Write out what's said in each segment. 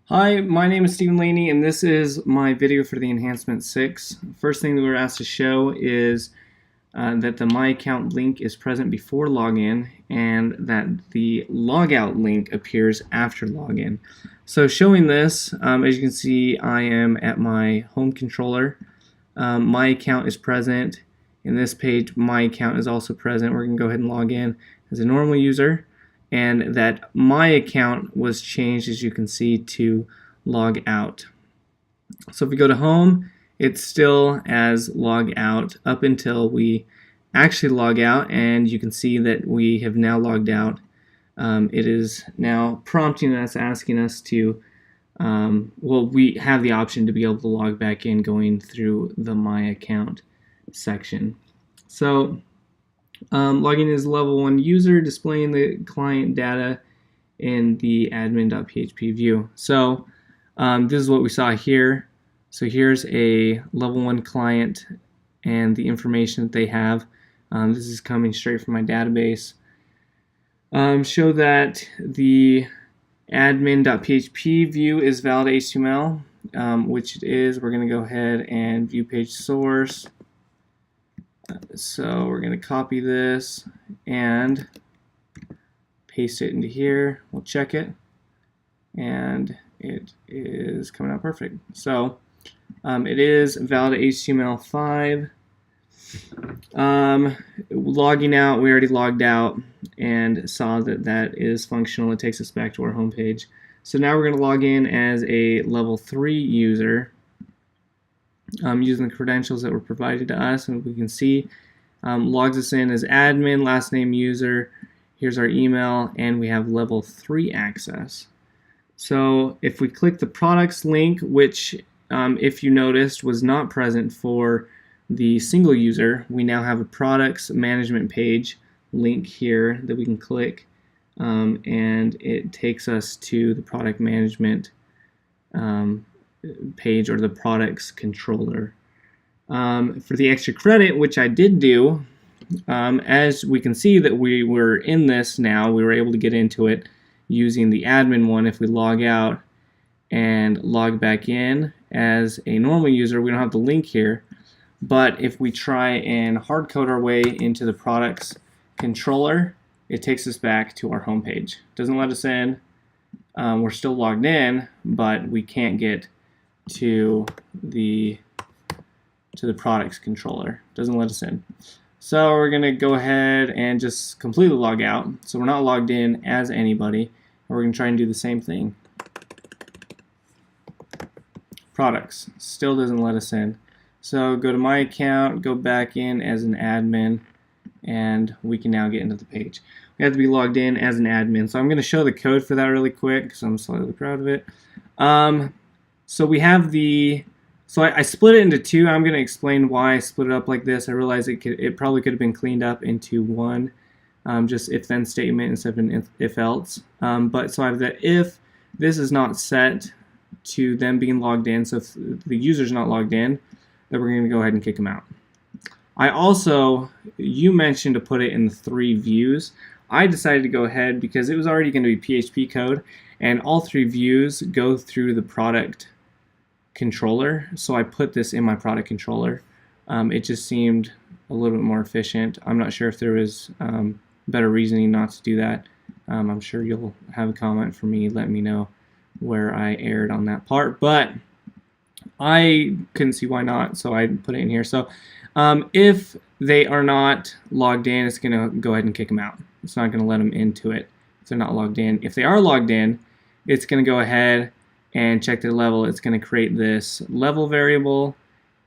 Hi, my name is Stephen Laney, and this is my video for the Enhancement 6. First thing that we're asked to show is that the My Account link is present before login and that the logout link appears after login. So showing this, as you can see, I am at my home controller. My account is present. In this page, my account is also present. We're going to go ahead and log in as a normal user, and that my account was changed, as you can see, to log out. So if we go to home, it's still as log out up until we actually log out, and you can see that we have now logged out. It is now prompting us, asking us to well, we have the option to be able to log back in going through the My Account section. So logging in as level 1 user, displaying the client data in the admin.php view. So this is what we saw here. So here's a level 1 client and the information that they have. This is coming straight from my database. Show that the admin.php view is valid HTML, which it is. We're going to go ahead and view page source. So we're going to copy this and paste it into here. We'll check it, and it is coming out perfect. So it is valid HTML5. Logging out, we already logged out and saw that that is functional. It takes us back to our home page. So now we're going to log in as a level 3 user using the credentials that were provided to us, and we can see logs us in as admin, last name user, here's our email, and we have level 3 access. So if we click the products link, which if you noticed was not present for the single user, we now have a products management page link here that we can click, and it takes us to the product management page, or the products controller. For the extra credit, which I did do, as we can see that we were in this now, we were able to get into it using the admin one. If we log out and log back in as a normal user, we don't have the link here. But if we try and hard code our way into the products controller, it takes us back to our home page. Doesn't let us in. We're still logged in, but we can't get to the products controller. Doesn't let us in. So we're going to go ahead and just completely log out. So we're not logged in as anybody. We're going to try and do the same thing. Products still doesn't let us in. So go to my account, go back in as an admin, and we can now get into the page. We have to be logged in as an admin. So I'm going to show the code for that really quick because I'm slightly proud of it. So we have I split it into two. I'm going to explain why I split it up like this. I realize it probably could have been cleaned up into one, just if-then statement instead of an if-else. So I have the if this is not set to them being logged in, so if the user's not logged in, then we're going to go ahead and kick them out. You mentioned to put it in the 3 views. I decided to go ahead because it was already going to be PHP code, and all 3 views go through the product controller, so I put this in my product controller. It just seemed a little bit more efficient. I'm not sure if there was better reasoning not to do that. I'm sure you'll have a comment for me, let me know where I erred on that part, but I couldn't see why not, so I put it in here. So if they are not logged in, it's going to go ahead and kick them out. It's not going to let them into it if they're not logged in. If they are logged in, it's going to go ahead and check their level. It's going to create this level variable,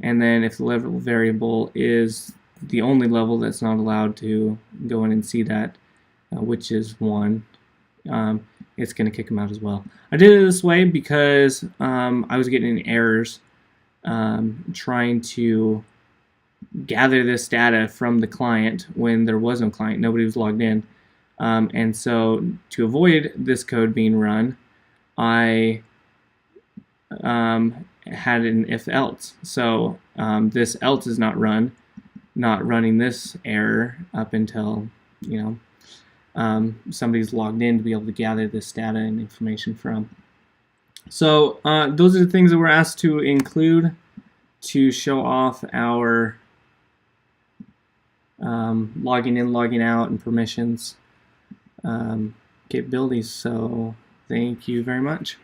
and then if the level variable is the only level that's not allowed to go in and see that, which is 1, it's going to kick them out as well. I did it this way because I was getting errors trying to gather this data from the client when there was no client. Nobody was logged in. And so to avoid this code being run, I had an if-else. So this else is not running this error up until, somebody's logged in to be able to gather this data and information from. So those are the things that we're asked to include to show off our logging in, logging out, and permissions capabilities. So thank you very much.